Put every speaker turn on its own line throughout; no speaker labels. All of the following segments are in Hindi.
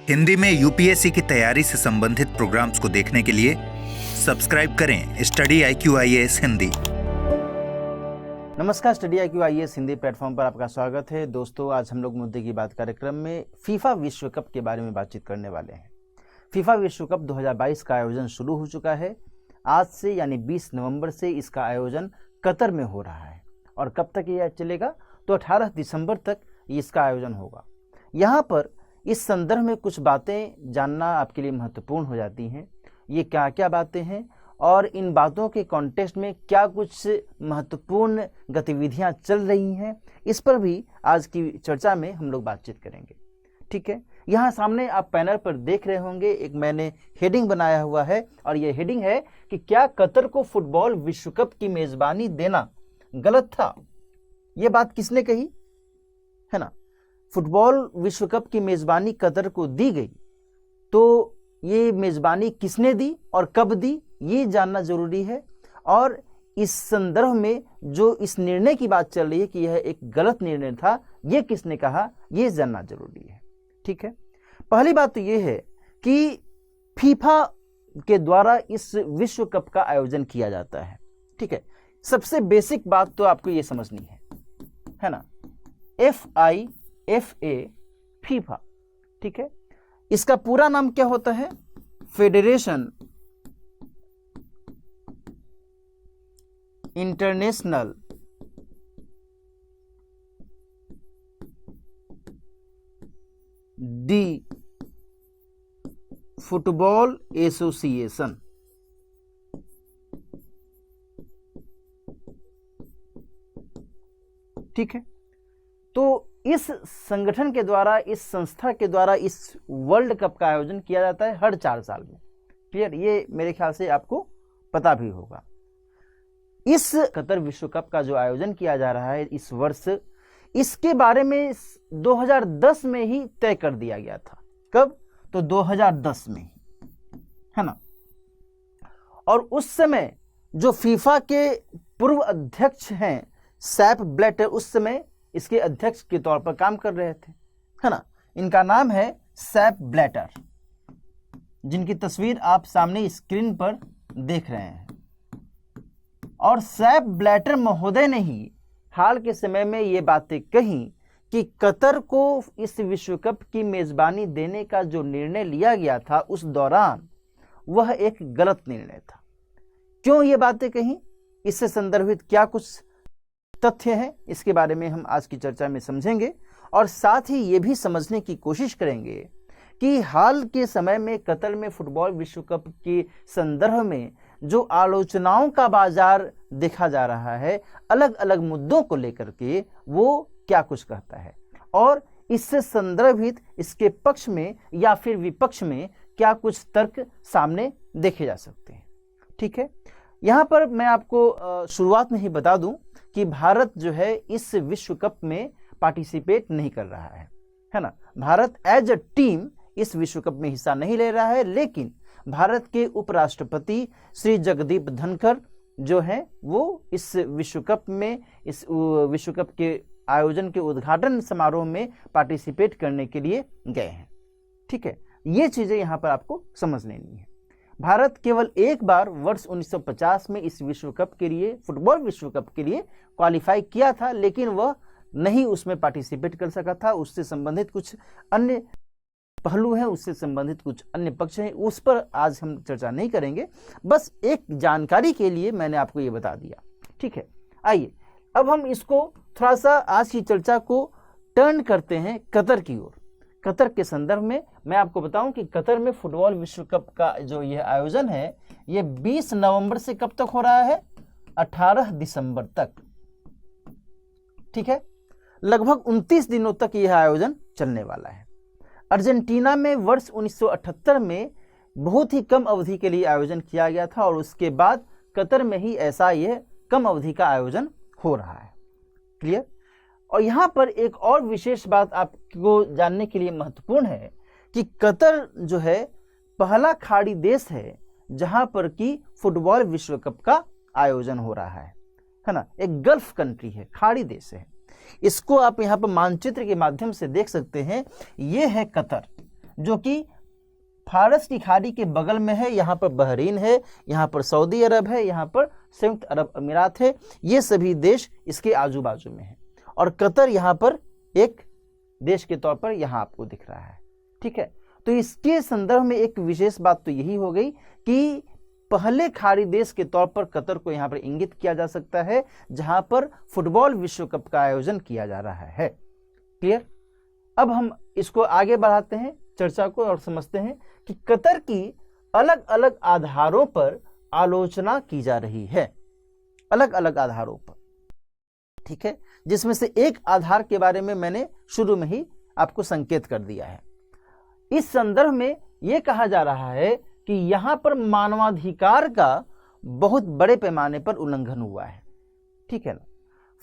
हिंदी में यूपीएससी की तैयारी से संबंधित प्रोग्राम्स को देखने के लिए सब्सक्राइब करें स्टडी IQ IAS हिंदी।
नमस्कार, study IQ IAS Hindi platform पर आपका स्वागत है। दोस्तों, आज हम लोग मुद्दे की बात कार्यक्रम में फीफा विश्व कप के बारे में बातचीत करने वाले हैं। फीफा विश्व कप 2022 का आयोजन शुरू हो चुका है। आज से यानी 20 नवंबर से इसका आयोजन कतर में हो रहा है और कब तक यह चलेगा तो 18 दिसंबर तक इसका आयोजन होगा। यहाँ पर इस संदर्भ में कुछ बातें जानना आपके लिए महत्वपूर्ण हो जाती हैं। ये क्या क्या बातें हैं और इन बातों के कॉन्टेक्स्ट में क्या कुछ महत्वपूर्ण गतिविधियां चल रही हैं, इस पर भी आज की चर्चा में हम लोग बातचीत करेंगे। ठीक है, यहाँ सामने आप पैनल पर देख रहे होंगे, एक मैंने हेडिंग बनाया हुआ है और ये हेडिंग है कि क्या कतर को फुटबॉल विश्व कप की मेजबानी देना गलत था। ये बात किसने कही है ना? फुटबॉल विश्व कप की मेजबानी कतर को दी गई, तो ये मेजबानी किसने दी और कब दी, ये जानना जरूरी है। और इस संदर्भ में जो इस निर्णय की बात चल रही है कि यह एक गलत निर्णय था, ये किसने कहा, ये जानना जरूरी है। ठीक है, पहली बात तो ये है कि फीफा के द्वारा इस विश्व कप का आयोजन किया जाता है। ठीक है, सबसे बेसिक बात तो आपको ये समझनी है ना, FIFA फीफा। ठीक है, इसका पूरा नाम क्या होता है? Federation international D football association. ठीक है, तो इस संगठन के द्वारा, इस संस्था के द्वारा इस वर्ल्ड कप का आयोजन किया जाता है हर 4 साल में। क्लियर? ये मेरे ख्याल से आपको पता भी होगा। इस कतर विश्व कप का जो आयोजन किया जा रहा है इस वर्ष, इसके बारे में 2010 में ही तय कर दिया गया था। कब? तो 2010 में ही, है ना। और उस समय जो फीफा के पूर्व अध्यक्ष हैं सेप ब्लैटर, उस समय इसके अध्यक्ष के तौर पर काम कर रहे थे, है ना। इनका नाम है सेप ब्लैटर, जिनकी तस्वीर आप सामने स्क्रीन पर देख रहे हैं। और सेप ब्लैटर महोदय ने ही हाल के समय में ये बातें कही कि कतर को इस विश्व कप की मेजबानी देने का जो निर्णय लिया गया था उस दौरान वह एक गलत निर्णय था। क्यों ये बातें कही, इससे संदर्भित क्या कुछ तथ्य है, इसके बारे में हम आज की चर्चा में समझेंगे। और साथ ही ये भी समझने की कोशिश करेंगे कि हाल के समय में कतर में फुटबॉल विश्व कप के संदर्भ में जो आलोचनाओं का बाजार देखा जा रहा है अलग अलग मुद्दों को लेकर के, वो क्या कुछ कहता है और इससे संदर्भित इसके पक्ष में या फिर विपक्ष में क्या कुछ तर्क सामने देखे जा सकते हैं। ठीक है, यहाँ पर मैं आपको शुरुआत में ही बता दूं कि भारत जो है इस विश्व कप में पार्टिसिपेट नहीं कर रहा है ना। भारत एज अ टीम इस विश्व कप में हिस्सा नहीं ले रहा है, लेकिन भारत के उपराष्ट्रपति श्री जगदीप धनखड़ जो हैं वो इस विश्व कप में, इस विश्व कप के आयोजन के उद्घाटन समारोह में पार्टिसिपेट करने के लिए गए हैं। ठीक है, ये चीजें यहाँ पर आपको समझ लेनी है। भारत केवल एक बार वर्ष 1950 में इस विश्व कप के लिए, फुटबॉल विश्व कप के लिए क्वालिफाई किया था, लेकिन वह नहीं उसमें पार्टिसिपेट कर सका था। उससे संबंधित कुछ अन्य पहलू हैं, उससे संबंधित कुछ अन्य पक्ष हैं, उस पर आज हम चर्चा नहीं करेंगे। बस एक जानकारी के लिए मैंने आपको ये बता दिया। ठीक है, आइए अब हम इसको थोड़ा सा आज की चर्चा को टर्न करते हैं कतर की ओर। कतर के संदर्भ में मैं आपको बताऊं कि कतर में फुटबॉल विश्व कप का जो यह आयोजन है ये 20 नवंबर से कब तक हो रहा है? 18 दिसंबर तक। ठीक है, लगभग 29 दिनों तक यह आयोजन चलने वाला है। अर्जेंटीना में वर्ष 1978 में बहुत ही कम अवधि के लिए आयोजन किया गया था और उसके बाद कतर में ही ऐसा यह कम अवधि का आयोजन हो रहा है। क्लियर? और यहाँ पर एक और विशेष बात आपको जानने के लिए महत्वपूर्ण है कि कतर जो है पहला खाड़ी देश है जहां पर कि फुटबॉल विश्व कप का आयोजन हो रहा है ना। एक गल्फ कंट्री है, खाड़ी देश है। इसको आप यहाँ पर मानचित्र के माध्यम से देख सकते हैं। ये है कतर, जो कि फारस की खाड़ी के बगल में है। यहाँ पर बहरीन है, यहाँ पर सऊदी अरब है, यहाँ पर संयुक्त अरब अमीरात है। ये सभी देश इसके आजू बाजू में है और कतर यहाँ पर एक देश के तौर पर यहाँ आपको दिख रहा है। ठीक है, तो इसके संदर्भ में एक विशेष बात तो यही हो गई कि पहले खाड़ी देश के तौर पर कतर को यहाँ पर इंगित किया जा सकता है, जहां पर फुटबॉल विश्व कप का आयोजन किया जा रहा है। क्लियर? अब हम इसको आगे बढ़ाते हैं चर्चा को और समझते हैं कि कतर की अलग अलग आधारों पर आलोचना की जा रही है, अलग अलग आधारों पर। ठीक है, जिसमें से एक आधार के बारे में मैंने शुरू में ही आपको संकेत कर दिया है। इस संदर्भ में यह कहा जा रहा है कि यहां पर मानवाधिकार का बहुत बड़े पैमाने पर उल्लंघन हुआ है। ठीक है ना?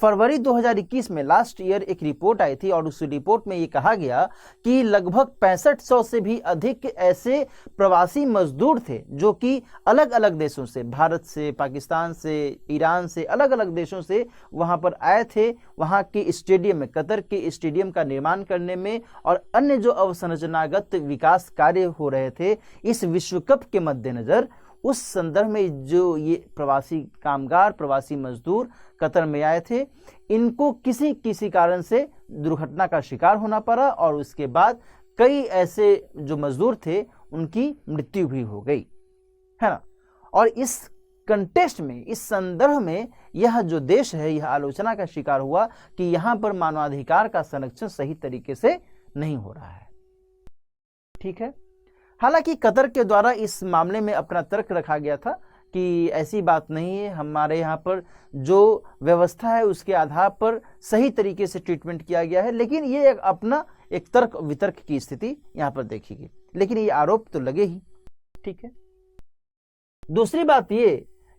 फरवरी 2021 में लास्ट ईयर एक रिपोर्ट आई थी और उस रिपोर्ट में ये कहा गया कि लगभग 6500 से भी अधिक ऐसे प्रवासी मजदूर थे जो कि अलग अलग देशों से, भारत से, पाकिस्तान से, ईरान से, अलग अलग देशों से वहां पर आए थे। वहां के स्टेडियम में, कतर के स्टेडियम का निर्माण करने में और अन्य जो अवसंरचनागत विकास कार्य हो रहे थे इस विश्व कप के मद्देनजर, उस संदर्भ में जो ये प्रवासी कामगार, प्रवासी मजदूर कतर में आए थे, इनको किसी किसी कारण से दुर्घटना का शिकार होना पड़ा और उसके बाद कई ऐसे जो मजदूर थे उनकी मृत्यु भी हो गई, है ना। और इस कंटेक्स्ट में, इस संदर्भ में यह जो देश है यह आलोचना का शिकार हुआ कि यहां पर मानवाधिकार का संरक्षण सही तरीके से नहीं हो रहा है। ठीक है, हालांकि कतर के द्वारा इस मामले में अपना तर्क रखा गया था कि ऐसी बात नहीं है, हमारे यहाँ पर जो व्यवस्था है उसके आधार पर सही तरीके से ट्रीटमेंट किया गया है। लेकिन ये अपना एक तर्क वितर्क की स्थिति यहाँ पर देखी गई, लेकिन ये आरोप तो लगे ही। ठीक है, दूसरी बात ये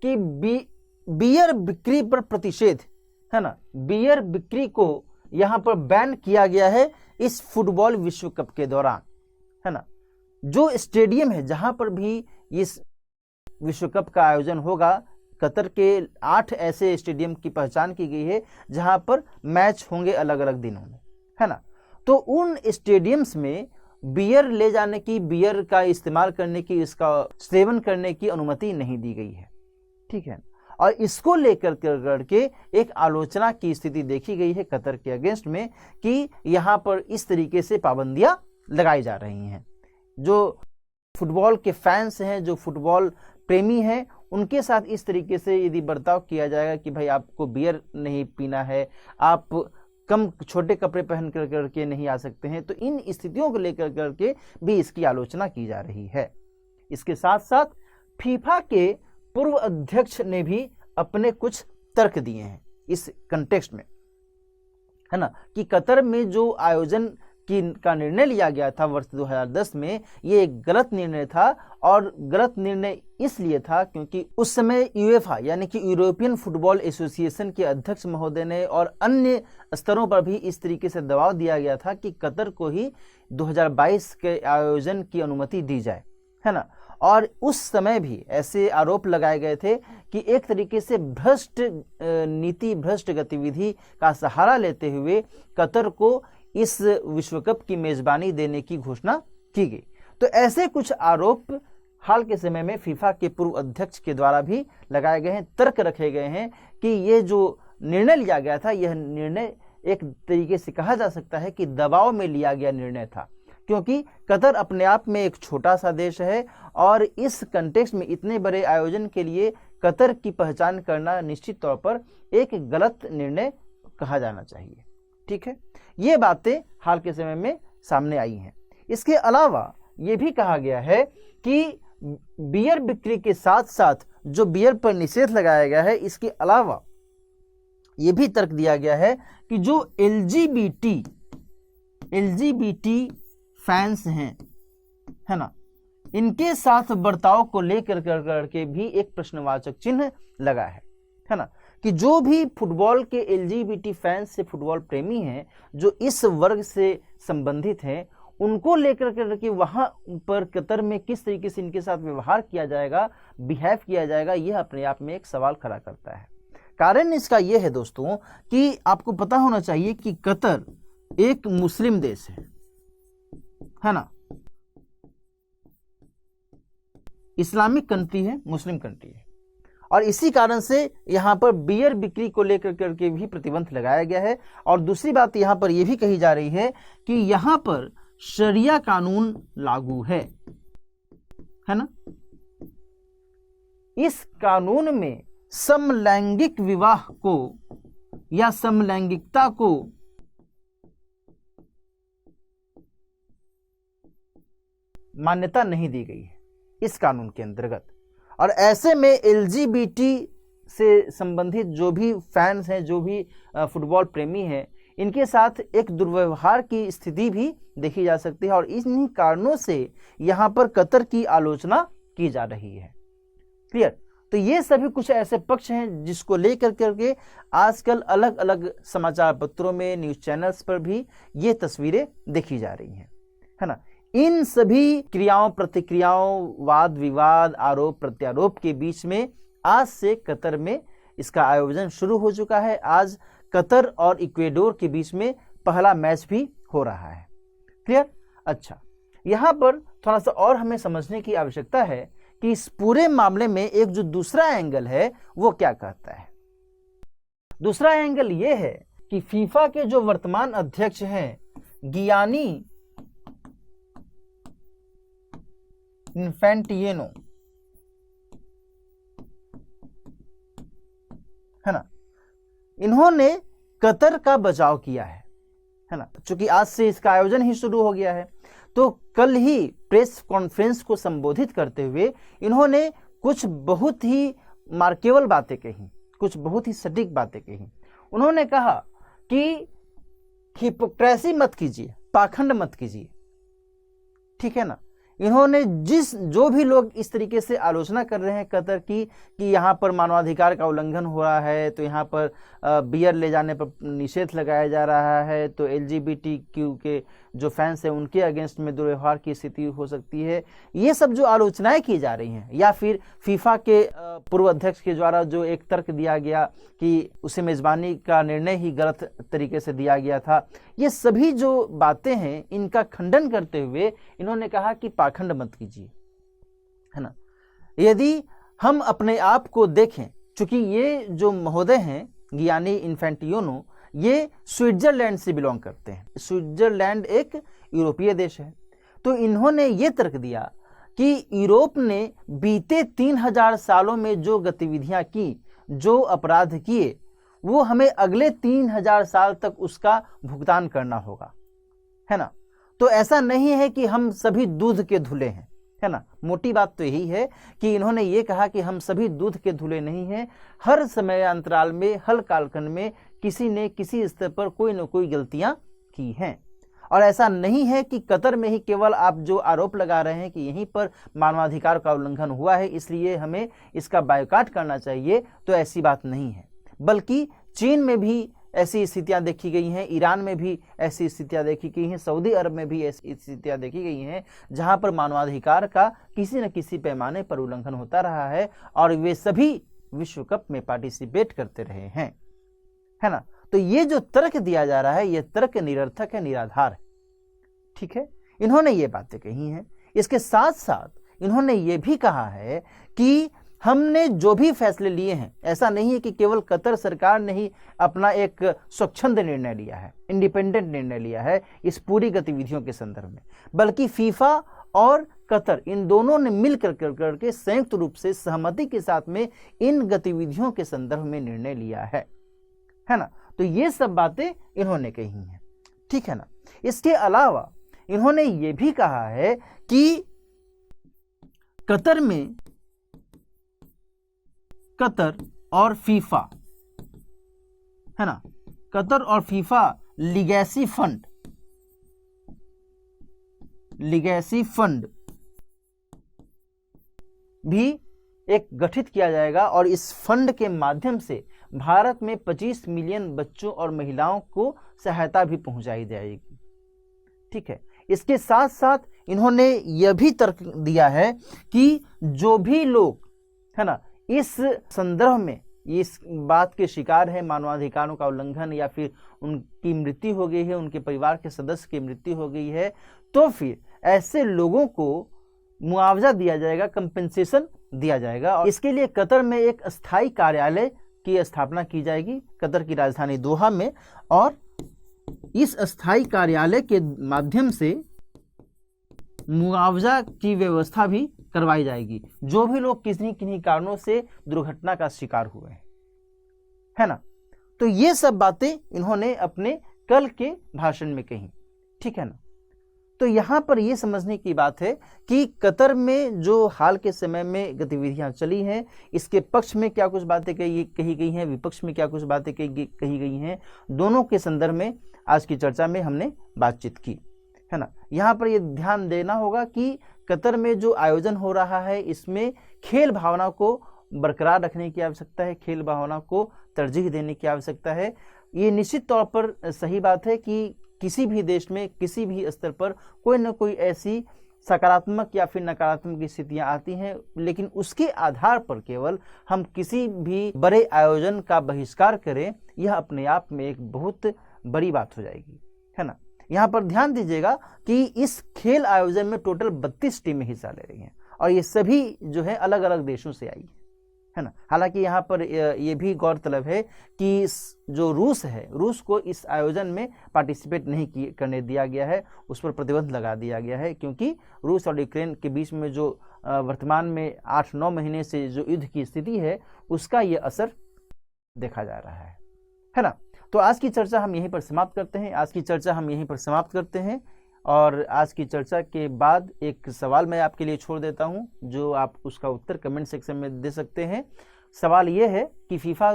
कि बियर बिक्री पर प्रतिषेध, है ना, बियर बिक्री को यहाँ पर बैन किया गया है इस फुटबॉल विश्व कप के दौरान, है ना। जो स्टेडियम है जहां पर भी इस विश्व कप का आयोजन होगा, कतर के 8 ऐसे स्टेडियम की पहचान की गई है जहां पर मैच होंगे अलग अलग दिनों में, है ना। तो उन स्टेडियम्स में बियर ले जाने की, बियर का इस्तेमाल करने की, इसका सेवन करने की अनुमति नहीं दी गई है। ठीक है, और इसको लेकर करके एक आलोचना की स्थिति देखी गई है कतर के अगेंस्ट में कि यहां पर इस तरीके से पाबंदियां लगाई जा रही हैं। जो फुटबॉल के फैंस हैं, जो फुटबॉल प्रेमी हैं, उनके साथ इस तरीके से यदि बर्ताव किया जाएगा कि भाई आपको बियर नहीं पीना है, आप कम छोटे कपड़े पहन करके नहीं आ सकते हैं, तो इन स्थितियों को लेकर करके भी इसकी आलोचना की जा रही है। इसके साथ साथ फीफा के पूर्व अध्यक्ष ने भी अपने कुछ तर्क दिए हैं इस कंटेक्स्ट में, है ना, कि कतर में जो आयोजन का निर्णय लिया गया था वर्ष 2010 में, ये एक गलत निर्णय था। और गलत निर्णय इसलिए था क्योंकि उस समय यूएफा यानी कि यूरोपियन फुटबॉल एसोसिएशन के अध्यक्ष महोदय ने और अन्य स्तरों पर भी इस तरीके से दबाव दिया गया था कि कतर को ही 2022 के आयोजन की अनुमति दी जाए, है ना। और उस समय भी ऐसे आरोप लगाए गए थे कि एक तरीके से भ्रष्ट नीति, भ्रष्ट गतिविधि का सहारा लेते हुए कतर को इस विश्व कप की मेजबानी देने की घोषणा की गई। तो ऐसे कुछ आरोप हाल के समय में फीफा के पूर्व अध्यक्ष के द्वारा भी लगाए गए हैं, तर्क रखे गए हैं कि ये जो निर्णय लिया गया था, यह निर्णय एक तरीके से कहा जा सकता है कि दबाव में लिया गया निर्णय था, क्योंकि कतर अपने आप में एक छोटा सा देश है और इस कंटेक्स्ट में इतने बड़े आयोजन के लिए कतर की पहचान करना निश्चित तौर पर एक गलत निर्णय कहा जाना चाहिए। ठीक है, ये बातें हाल के समय में सामने आई हैं। इसके अलावा ये भी कहा गया है कि बियर बिक्री के साथ साथ जो बियर पर निषेध लगाया गया है, इसके अलावा ये भी तर्क दिया गया है कि जो एलजीबीटी फैंस हैं, है ना, इनके साथ बर्ताव को लेकर करके भी एक प्रश्नवाचक चिन्ह लगा है ना, कि जो भी फुटबॉल के एलजीबीटी फैंस से फुटबॉल प्रेमी हैं, जो इस वर्ग से संबंधित हैं, उनको लेकर के वहां पर कतर में किस तरीके से इनके साथ व्यवहार किया जाएगा, बिहेव किया जाएगा, यह अपने आप में एक सवाल खड़ा करता है। कारण इसका यह है दोस्तों कि आपको पता होना चाहिए कि कतर एक मुस्लिम देश है ना, इस्लामिक कंट्री है, मुस्लिम कंट्री है, और इसी कारण से यहाँ पर बियर बिक्री को लेकर करके भी प्रतिबंध लगाया गया है। और दूसरी बात यहाँ पर यह भी कही जा रही है कि यहाँ पर शरिया कानून लागू है ना। इस कानून में समलैंगिक विवाह को या समलैंगिकता को मान्यता नहीं दी गई है इस कानून के अंतर्गत। और ऐसे में एलजीबीटी से संबंधित जो भी फैंस हैं, जो भी फुटबॉल प्रेमी हैं, इनके साथ एक दुर्व्यवहार की स्थिति भी देखी जा सकती है। और इन्हीं कारणों से यहाँ पर कतर की आलोचना की जा रही है। क्लियर? तो ये सभी कुछ ऐसे पक्ष हैं जिसको लेकर करके आजकल अलग अलग समाचार पत्रों में, न्यूज चैनल्स पर भी ये तस्वीरें देखी जा रही हैं, है ना। इन सभी क्रियाओं प्रतिक्रियाओं, वाद विवाद, आरोप प्रत्यारोप के बीच में आज से कतर में इसका आयोजन शुरू हो चुका है। आज कतर और इक्वेडोर के बीच में पहला मैच भी हो रहा है। क्लियर? अच्छा, यहाँ पर थोड़ा सा और हमें समझने की आवश्यकता है कि इस पूरे मामले में एक जो दूसरा एंगल है वो क्या कहता है। दूसरा एंगल ये है कि फीफा के जो वर्तमान अध्यक्ष हैं गियानी इन्फेंटिनो, है ना, इन्होंने कतर का बचाव किया है ना। चूंकि आज से इसका आयोजन ही शुरू हो गया है, तो कल ही प्रेस कॉन्फ्रेंस को संबोधित करते हुए इन्होंने कुछ बहुत ही मार्केबल बातें कही, कुछ बहुत ही सटीक बातें कही। उन्होंने कहा कि हिपोक्रेसी मत कीजिए, पाखंड मत कीजिए, ठीक है ना। इन्होंने जो भी लोग इस तरीके से आलोचना कर रहे हैं कतर की कि यहाँ पर मानवाधिकार का उल्लंघन हो रहा है, तो यहाँ पर बियर ले जाने पर निषेध लगाया जा रहा है, तो LGBTQ के जो फैंस हैं उनके अगेंस्ट में दुर्व्यवहार की स्थिति हो सकती है, ये सब जो आलोचनाएं की जा रही हैं, या फिर फीफा के पूर्व अध्यक्ष के द्वारा जो एक तर्क दिया गया कि उसे मेजबानी का निर्णय ही गलत तरीके से दिया गया था, ये सभी जो बातें हैं इनका खंडन करते हुए इन्होंने कहा कि पाखंड मत कीजिए, है ना। यदि हम अपने आप को देखें, चूंकि ये जो महोदय हैं गियानी इन्फेंटिनो, ये स्विट्जरलैंड से बिलोंग करते हैं। स्विट्जरलैंड एक यूरोपीय देश है। तो इन्होंने ये तर्क दिया कि यूरोप ने बीते 3000 सालों में जो गतिविधियां की, जो अपराध किए, वो हमें अगले 3000 साल तक उसका भुगतान करना होगा, है ना। तो ऐसा नहीं है कि हम सभी दूध के धुले हैं, है ना। मोटी बात तो यही है कि इन्होंने ये कहा कि हम सभी दूध के धुले नहीं हैं। हर समय अंतराल में, हर कालखंड में किसी ने किसी स्तर पर कोई न कोई गलतियां की हैं। और ऐसा नहीं है कि कतर में ही केवल आप जो आरोप लगा रहे हैं कि यहीं पर मानवाधिकार का उल्लंघन हुआ है इसलिए हमें इसका बायकॉट करना चाहिए, तो ऐसी बात नहीं है। बल्कि चीन में भी ऐसी स्थितियां देखी गई हैं, ईरान में भी ऐसी स्थितियां देखी गई हैं, सऊदी अरब में भी ऐसी स्थितियां देखी गई हैं जहां पर मानवाधिकार का किसी न किसी पैमाने पर उल्लंघन होता रहा है, और वे सभी विश्व कप में पार्टिसिपेट करते रहे हैं, है ना। तो ये जो तर्क दिया जा रहा है, ये तर्क निरर्थक है, निराधार है, ठीक है। इन्होंने ये बातें कही हैं। इसके साथ साथ इन्होंने ये भी कहा है कि हमने जो भी फैसले लिए हैं, ऐसा नहीं है कि केवल कतर सरकार ने ही अपना एक स्वच्छंद निर्णय लिया है, इंडिपेंडेंट निर्णय लिया है इस पूरी गतिविधियों के संदर्भ में, बल्कि फीफा और कतर इन दोनों ने मिलकर करके संयुक्त रूप से सहमति के साथ में इन गतिविधियों के संदर्भ में निर्णय लिया है ना। तो ये सब बातें इन्होंने कही हैं, ठीक है ना। इसके अलावा इन्होंने ये भी कहा है कि कतर में कतर और फीफा, है ना, कतर और फीफा लीगेसी फंड भी एक गठित किया जाएगा, और इस फंड के माध्यम से भारत में 25 मिलियन बच्चों और महिलाओं को सहायता भी पहुंचाई जाएगी, ठीक है। इसके साथ साथ इन्होंने यह भी तर्क दिया है कि जो भी लोग, है ना, इस संदर्भ में इस बात के शिकार है, मानवाधिकारों का उल्लंघन या फिर उनकी मृत्यु हो गई है, उनके परिवार के सदस्य की मृत्यु हो गई है, तो फिर ऐसे लोगों को मुआवजा दिया जाएगा, कंपेंसेशन दिया जाएगा। और इसके लिए कतर में एक अस्थायी कार्यालय की स्थापना की जाएगी, कतर की राजधानी दोहा में। और इस अस्थायी कार्यालय के माध्यम से मुआवजा की व्यवस्था भी करवाई जाएगी, जो भी लोग किन्हीं किन्हीं कारणों से दुर्घटना का शिकार हुए हैं, है ना। तो ये सब बातें इन्होंने अपने कल के भाषण में कही, ठीक है ना। तो यहाँ पर ये समझने की बात है कि कतर में जो हाल के समय में गतिविधियां चली हैं, इसके पक्ष में क्या कुछ बातें कही गई हैं, विपक्ष में क्या कुछ बातें कही गई हैं, दोनों के संदर्भ में आज की चर्चा में हमने बातचीत की, है ना। यहाँ पर ये ध्यान देना होगा कि कतर में जो आयोजन हो रहा है, इसमें खेल भावना को बरकरार रखने की आवश्यकता है, खेल भावना को तरजीह देने की आवश्यकता है। ये निश्चित तौर पर सही बात है कि किसी भी देश में किसी भी स्तर पर कोई न कोई ऐसी सकारात्मक या फिर नकारात्मक स्थितियां आती हैं, लेकिन उसके आधार पर केवल हम किसी भी बड़े आयोजन का बहिष्कार करें, यह अपने आप में एक बहुत बड़ी बात हो जाएगी, है ना। यहाँ पर ध्यान दीजिएगा कि इस खेल आयोजन में टोटल 32 टीमें हिस्सा ले रही हैं और ये सभी जो है अलग अलग देशों से आई है ना। हालांकि यहाँ पर ये भी गौरतलब है कि जो रूस है, रूस को इस आयोजन में पार्टिसिपेट नहीं करने दिया गया है, उस पर प्रतिबंध लगा दिया गया है, क्योंकि रूस और यूक्रेन के बीच में जो वर्तमान में 8-9 महीने से जो युद्ध की स्थिति है, उसका ये असर देखा जा रहा है ना। तो आज की चर्चा हम यहीं पर समाप्त करते हैं और आज की चर्चा के बाद एक सवाल मैं आपके लिए छोड़ देता हूं, जो आप उसका उत्तर कमेंट सेक्शन में दे सकते हैं। सवाल यह है कि फीफा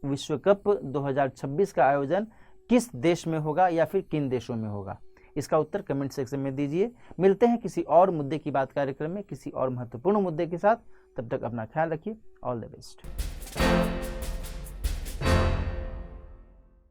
विश्व कप 2026 का आयोजन किस देश में होगा या फिर किन देशों में होगा, इसका उत्तर कमेंट सेक्शन में दीजिए। मिलते हैं किसी और मुद्दे की बात कार्यक्रम में किसी और महत्वपूर्ण मुद्दे के साथ, तब तक अपना ख्याल रखिए। All the best.